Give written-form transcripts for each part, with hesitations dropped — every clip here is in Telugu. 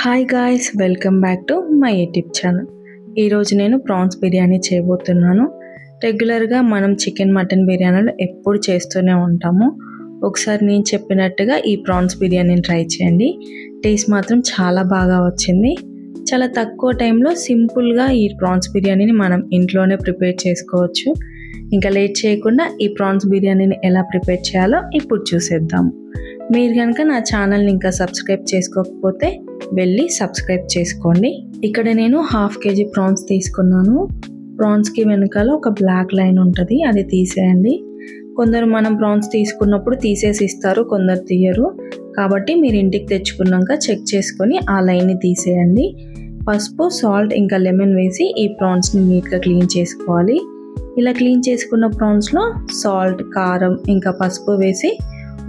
Hi guys, welcome back to my YouTube channel. ఈరోజు నేను ప్రాన్స్ బిర్యానీ చేయబోతున్నాను. రెగ్యులర్గా మనం చికెన్ మటన్ బిర్యానీలు ఎప్పుడు చేస్తూనే ఉంటాము. ఒకసారి నేను చెప్పినట్టుగా ఈ ప్రాన్స్ బిర్యానీని ట్రై చేయండి. టేస్ట్ మాత్రం చాలా బాగా వచ్చింది. చాలా తక్కువ టైంలో సింపుల్గా ఈ ప్రాన్స్ బిర్యానీని మనం ఇంట్లోనే ప్రిపేర్ చేసుకోవచ్చు. ఇంకా లేట్ చేయకుండా ఈ ప్రాన్స్ బిర్యానీని ఎలా ప్రిపేర్ చేయాలో ఇప్పుడు చూసేద్దాము. మీరు కనుక నా ఛానల్ని ఇంకా సబ్స్క్రైబ్ చేసుకోకపోతే వెళ్ళి సబ్స్క్రైబ్ చేసుకోండి. ఇక్కడ నేను 1/2 kg ప్రాన్స్ తీసుకున్నాను. ప్రాన్స్కి వెనకాల ఒక బ్లాక్ లైన్ ఉంటుంది, అది తీసేయండి. కొందరు మనం ప్రాన్స్ తీసుకున్నప్పుడు తీసేసి ఇస్తారు, కొందరు తీయరు. కాబట్టి మీరు ఇంటికి తెచ్చుకున్నాక చెక్ చేసుకొని ఆ లైన్ని తీసేయండి. పసుపు, సాల్ట్ ఇంకా లెమన్ వేసి ఈ ప్రాన్స్ని నీట్గా క్లీన్ చేసుకోవాలి. ఇలా క్లీన్ చేసుకున్న ప్రాన్స్లో సాల్ట్, కారం ఇంకా పసుపు వేసి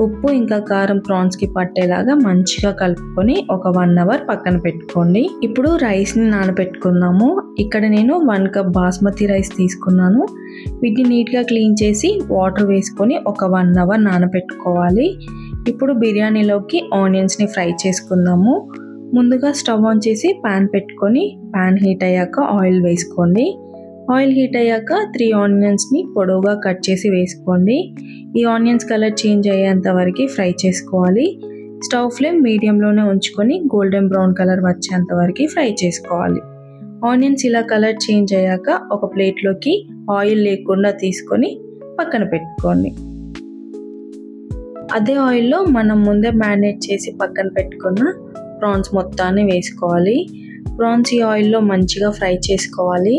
ఉప్పు ఇంకా కారం ప్రాన్స్కి పట్టేలాగా మంచిగా కలుపుకొని ఒక 1 hour పక్కన పెట్టుకోండి. ఇప్పుడు రైస్ని నానబెట్టుకుందాము. ఇక్కడ నేను 1 cup బాస్మతి రైస్ తీసుకున్నాను. వీటిని నీట్గా క్లీన్ చేసి వాటర్ వేసుకొని ఒక 1 hour నానబెట్టుకోవాలి. ఇప్పుడు బిర్యానీలోకి ఆనియన్స్ని ఫ్రై చేసుకుందాము. ముందుగా స్టవ్ ఆన్ చేసి ప్యాన్ పెట్టుకొని ప్యాన్ హీట్ అయ్యాక ఆయిల్ వేసుకోండి. ఆయిల్ హీట్ అయ్యాక 3 ఆనియన్స్ని పొడవుగా కట్ చేసి వేసుకోండి. ఈ ఆనియన్స్ కలర్ చేంజ్ అయ్యేంత వరకు ఫ్రై చేసుకోవాలి. స్టవ్ ఫ్లేమ్ మీడియంలోనే ఉంచుకొని గోల్డెన్ బ్రౌన్ కలర్ వచ్చేంత వరకు ఫ్రై చేసుకోవాలి. ఆనియన్స్ ఇలా కలర్ చేంజ్ అయ్యాక ఒక ప్లేట్లోకి ఆయిల్ లేకుండా తీసుకొని పక్కన పెట్టుకోండి. అదే ఆయిల్లో మనం ముందే మ్యారినేట్ చేసి పక్కన పెట్టుకున్న ప్రాన్స్ మొత్తాన్ని వేసుకోవాలి. ప్రాన్స్ ఈ ఆయిల్లో మంచిగా ఫ్రై చేసుకోవాలి.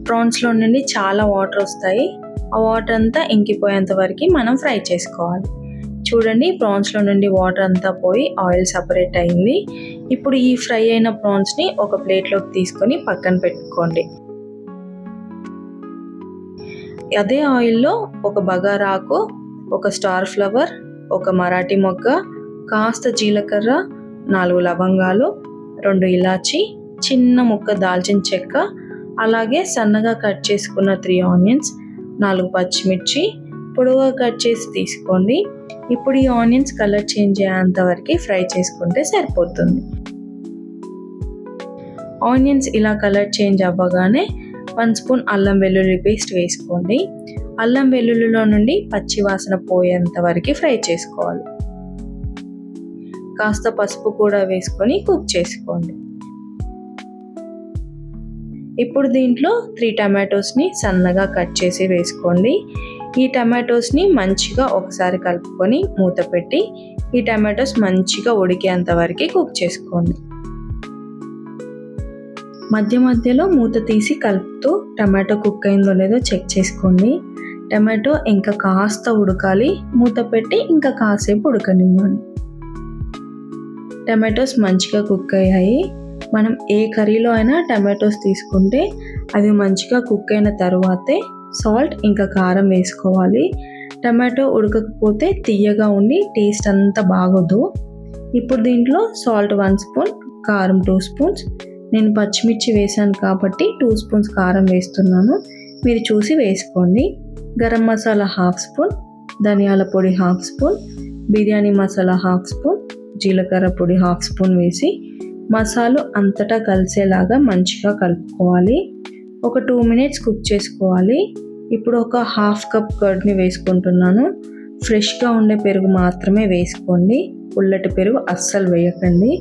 ప్రాన్స్లో నుండి చాలా వాటర్ వస్తాయి. ఆ వాటర్ అంతా ఇంకిపోయేంత వరకు మనం ఫ్రై చేసుకోవాలి. చూడండి, ప్రాన్స్లో నుండి వాటర్ అంతా పోయి ఆయిల్ సపరేట్ అయింది. ఇప్పుడు ఈ ఫ్రై అయిన ప్రాన్స్ని ఒక ప్లేట్లోకి తీసుకొని పక్కన పెట్టుకోండి. అదే ఆయిల్లో ఒక బగారాకు, ఒక స్టార్ ఫ్లవర్, ఒక మరాఠీ మొగ్గ, కాస్త జీలకర్ర, 4 లవంగాలు, 2 ఇలాచి, చిన్న ముక్క దాల్చిన చెక్క, అలాగే సన్నగా కట్ చేసుకున్న 3 ఆనియన్స్, 4 పచ్చిమిర్చి పొడవుగా కట్ చేసి తీసుకోండి. ఇప్పుడు ఈ ఆనియన్స్ కలర్ చేంజ్ అయ్యేంత వరకు ఫ్రై చేసుకుంటే సరిపోతుంది. ఆనియన్స్ ఇలా కలర్ చేంజ్ అవ్వగానే 1 స్పూన్ అల్లం వెల్లుల్లి పేస్ట్ వేసుకోండి. అల్లం వెల్లుల్లిలో నుండి పచ్చి వాసన పోయేంత వరకు ఫ్రై చేసుకోవాలి. కాస్త పసుపు కూడా వేసుకొని కుక్ చేసుకోండి. ఇప్పుడు దీంట్లో 3 టమాటోస్ని సన్నగా కట్ చేసి వేసుకోండి. ఈ టమాటోస్ని మంచిగా ఒకసారి కలుపుకొని మూత పెట్టి ఈ టమాటోస్ మంచిగా ఉడికేంత వరకు కుక్ చేసుకోండి. మధ్య మధ్యలో మూత తీసి కలుపుతూ టమాటో కుక్ అయిందో లేదో చెక్ చేసుకోండి. టమాటో ఇంకా కాస్త ఉడకాలి. మూత పెట్టి ఇంకా కాసేపు ఉడకనివ్వండి. టమాటోస్ మంచిగా కుక్ అయ్యాయి. మనం ఏ కర్రీలో అయినా టమాటోస్ తీసుకుంటే అవి మంచిగా కుక్ అయిన తర్వాతే సాల్ట్ ఇంకా కారం వేసుకోవాలి. టమాటో ఉడకకపోతే తీయగా ఉండి టేస్ట్ అంతా బాగోదు. ఇప్పుడు దీంట్లో సాల్ట్ 1 స్పూన్, కారం 2 స్పూన్స్, నేను పచ్చిమిర్చి వేసాను కాబట్టి 2 స్పూన్స్ కారం వేస్తున్నాను. మీరు చూసి వేసుకోండి. గరం మసాలా 1/2 స్పూన్, ధనియాల పొడి 1/2 స్పూన్, బిర్యానీ మసాలా 1/2 స్పూన్, జీలకర్ర పొడి 1/2 స్పూన్ వేసి మసాలా అంతటా కలిసేలాగా మంచిగా కలుపుకోవాలి. ఒక 2 minutes కుక్ చేసుకోవాలి. ఇప్పుడు ఒక 1/2 cup కర్డ్ని వేసుకుంటున్నాను. ఫ్రెష్గా ఉండే పెరుగు మాత్రమే వేసుకోండి, పుల్లటి పెరుగు అస్సలు వేయకండి.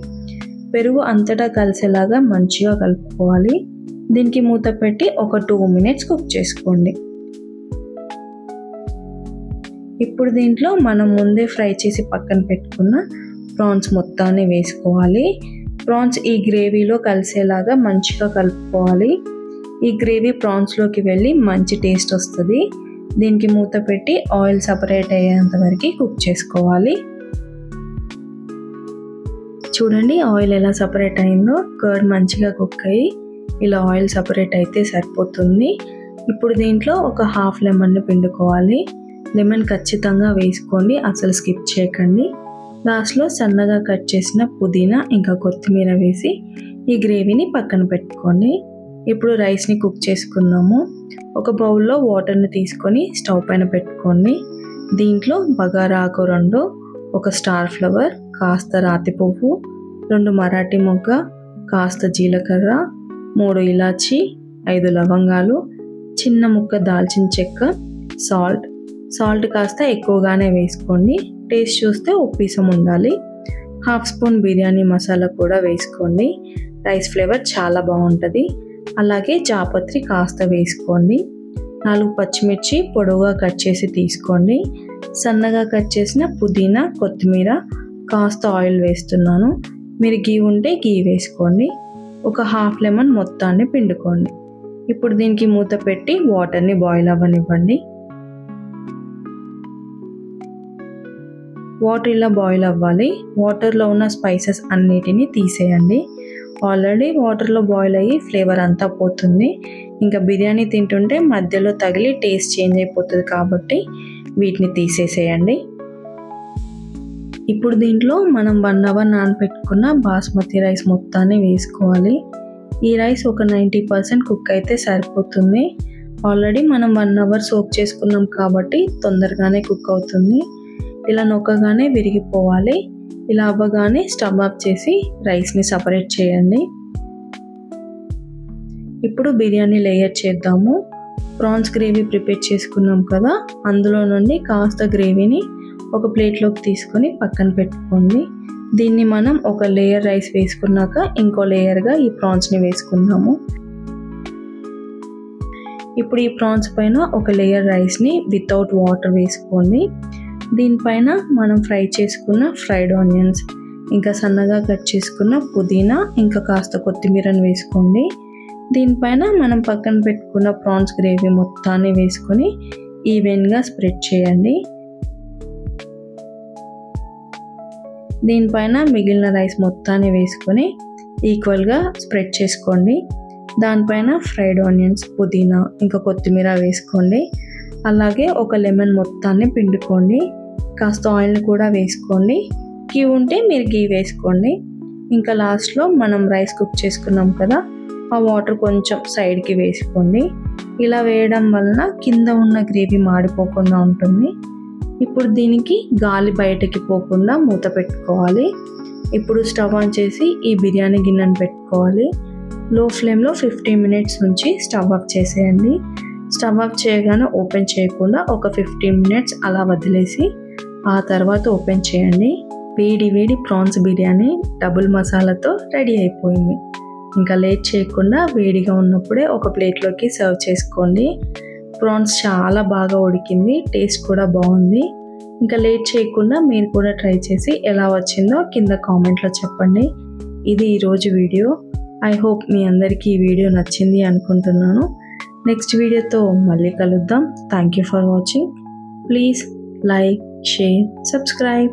పెరుగు అంతటా కలిసేలాగా మంచిగా కలుపుకోవాలి. దీనికి మూత పెట్టి ఒక 2 minutes కుక్ చేసుకోండి. ఇప్పుడు దీంట్లో మనం ముందే ఫ్రై చేసి పక్కన పెట్టుకున్న ప్రాన్స్ మొత్తాన్ని వేసుకోవాలి. ప్రాన్స్ ఈ గ్రేవీలో కలిసేలాగా మంచిగా కలుపుకోవాలి. ఈ గ్రేవీ ప్రాన్స్లోకి వెళ్ళి మంచి టేస్ట్ వస్తుంది. దీనికి మూత పెట్టి ఆయిల్ సపరేట్ అయ్యేంత వరకు కుక్ చేసుకోవాలి. చూడండి, ఆయిల్ ఎలా సపరేట్ అయిందో. కర్డ్ మంచిగా కుక్ అయ్యి ఇలా ఆయిల్ సపరేట్ అయితే సరిపోతుంది. ఇప్పుడు దీంట్లో ఒక 1/2 లెమన్ని పిండుకోవాలి. లెమన్ ఖచ్చితంగా వేసుకోండి, అసలు స్కిప్ చేయకండి. లాస్ట్లో సన్నగా కట్ చేసిన పుదీనా ఇంకా కొత్తిమీర వేసి ఈ గ్రేవీని పక్కన పెట్టుకోండి. ఇప్పుడు రైస్ని కుక్ చేసుకుందాము. ఒక బౌల్లో వాటర్ని తీసుకొని స్టవ్ పైన పెట్టుకోండి. దీంట్లో బగారా ఆకు 2, ఒక స్టార్ ఫ్లవర్, కాస్త రాతి పువ్వు, 2 మరాఠీ మొగ్గ, కాస్త జీలకర్ర, 3 ఇలాచి, 5 లవంగాలు, చిన్న ముక్క దాల్చిన చెక్క, సాల్ట్ కాస్త ఎక్కువగానే వేసుకోండి. టేస్ట్ చూస్తే ఉప్పిసం ఉండాలి. 1/2 స్పూన్ బిర్యానీ మసాలా కూడా వేసుకోండి. రైస్ ఫ్లేవర్ చాలా బాగుంటుంది. అలాగే జాపత్రి కాస్త వేసుకోండి. 4 పచ్చిమిర్చి పొడవుగా కట్ చేసి తీసుకోండి. సన్నగా కట్ చేసిన పుదీనా, కొత్తిమీర, కాస్త ఆయిల్ వేస్తున్నాను. మీరు గీ ఉంటే గీ వేసుకోండి. ఒక 1/2 లెమన్ మొత్తాన్ని పిండుకోండి. ఇప్పుడు దీనికి మూత పెట్టి వాటర్ని బాయిల్ అవ్వనివ్వండి. వాటర్ ఇలా బాయిల్ అవ్వాలి. వాటర్లో ఉన్న స్పైసెస్ అన్నిటినీ తీసేయండి. ఆల్రెడీ వాటర్లో బాయిల్ అయ్యి ఫ్లేవర్ అంతా పోతుంది. ఇంకా బిర్యానీ తింటుంటే మధ్యలో తగిలి టేస్ట్ చేంజ్ అయిపోతుంది కాబట్టి వీటిని తీసేసేయండి. ఇప్పుడు దీంట్లో మనం 1 అవర్ నానబెట్టుకున్న బాస్మతి రైస్ మొత్తాన్ని వేసుకోవాలి. ఈ రైస్ ఒక 90% కుక్ అయితే సరిపోతుంది. ఆల్రెడీ మనం 1 అవర్ సోక్ చేసుకున్నాం కాబట్టి తొందరగానే కుక్ అవుతుంది. ఇలా నొక్కగానే విరిగిపోవాలి. ఇలా అవ్వగానే స్టవ్ ఆఫ్ చేసి రైస్ని సపరేట్ చేయండి. ఇప్పుడు బిర్యానీ లేయర్ చేద్దాము. ప్రాన్స్ గ్రేవీ ప్రిపేర్ చేసుకున్నాం కదా, అందులో నుండి కాస్త గ్రేవీని ఒక ప్లేట్లోకి తీసుకొని పక్కన పెట్టుకోండి. దీన్ని మనం ఒక లేయర్ రైస్ వేసుకున్నాక ఇంకో లేయర్గా ఈ ప్రాన్స్ని వేసుకుందాము. ఇప్పుడు ఈ ప్రాన్స్ పైన ఒక లేయర్ రైస్ని వితౌట్ వాటర్ వేసుకోండి. దీనిపైన మనం ఫ్రై చేసుకున్న ఫ్రైడ్ ఆనియన్స్, ఇంకా సన్నగా కట్ చేసుకున్న పుదీనా, ఇంకా కాస్త కొత్తిమీరని వేసుకోండి. దీనిపైన మనం పక్కన పెట్టుకున్న ప్రాన్స్ గ్రేవీ మొత్తాన్ని వేసుకొని ఈవెన్గా స్ప్రెడ్ చేయండి. దీనిపైన మిగిలిన రైస్ మొత్తాన్ని వేసుకొని ఈక్వల్గా స్ప్రెడ్ చేసుకోండి. దానిపైన ఫ్రైడ్ ఆనియన్స్, పుదీనా, ఇంకా కొత్తిమీర వేసుకోండి. అలాగే ఒక లెమన్ మొత్తాన్ని పిండుకోండి. కాస్త ఆయిల్ని కూడా వేసుకోండి. గీ ఉంటే మీరు గీ వేసుకోండి. ఇంకా లాస్ట్లో మనం రైస్ కుక్ చేసుకున్నాం కదా, ఆ వాటర్ కొంచెం సైడ్కి వేసుకోండి. ఇలా వేయడం వలన కింద ఉన్న గ్రేవీ మాడిపోకుండా ఉంటుంది. ఇప్పుడు దీనికి గాలి బయటకి పోకుండా మూత పెట్టుకోవాలి. ఇప్పుడు స్టవ్ ఆన్ చేసి ఈ బిర్యానీ గిన్నెను పెట్టుకోవాలి. లో ఫ్లేమ్లో 15 మినిట్స్ నుంచి స్టవ్ ఆఫ్ చేసేయండి. స్టవ్ ఆఫ్ చేయగానే ఓపెన్ చేయకుండా ఒక 15 మినిట్స్ అలా వదిలేసి ఆ తర్వాత ఓపెన్ చేయండి. వేడి వేడి ప్రాన్స్ బిర్యానీ డబుల్ మసాలాతో రెడీ అయిపోయింది. ఇంకా లేట్ చేయకుండా వేడిగా ఉన్నప్పుడే ఒక ప్లేట్లోకి సర్వ్ చేసుకోండి. ప్రాన్స్ చాలా బాగా ఉడికింది, టేస్ట్ కూడా బాగుంది. ఇంకా లేట్ చేయకుండా మీరు కూడా ట్రై చేసి ఎలా వచ్చిందో కింద కామెంట్లో చెప్పండి. ఇది ఈరోజు వీడియో. ఐ హోప్ మీ అందరికీ ఈ వీడియో నచ్చింది అనుకుంటున్నాను. నెక్స్ట్ వీడియోతో మళ్ళీ కలుద్దాం. Thank you for watching. Please like, share, subscribe.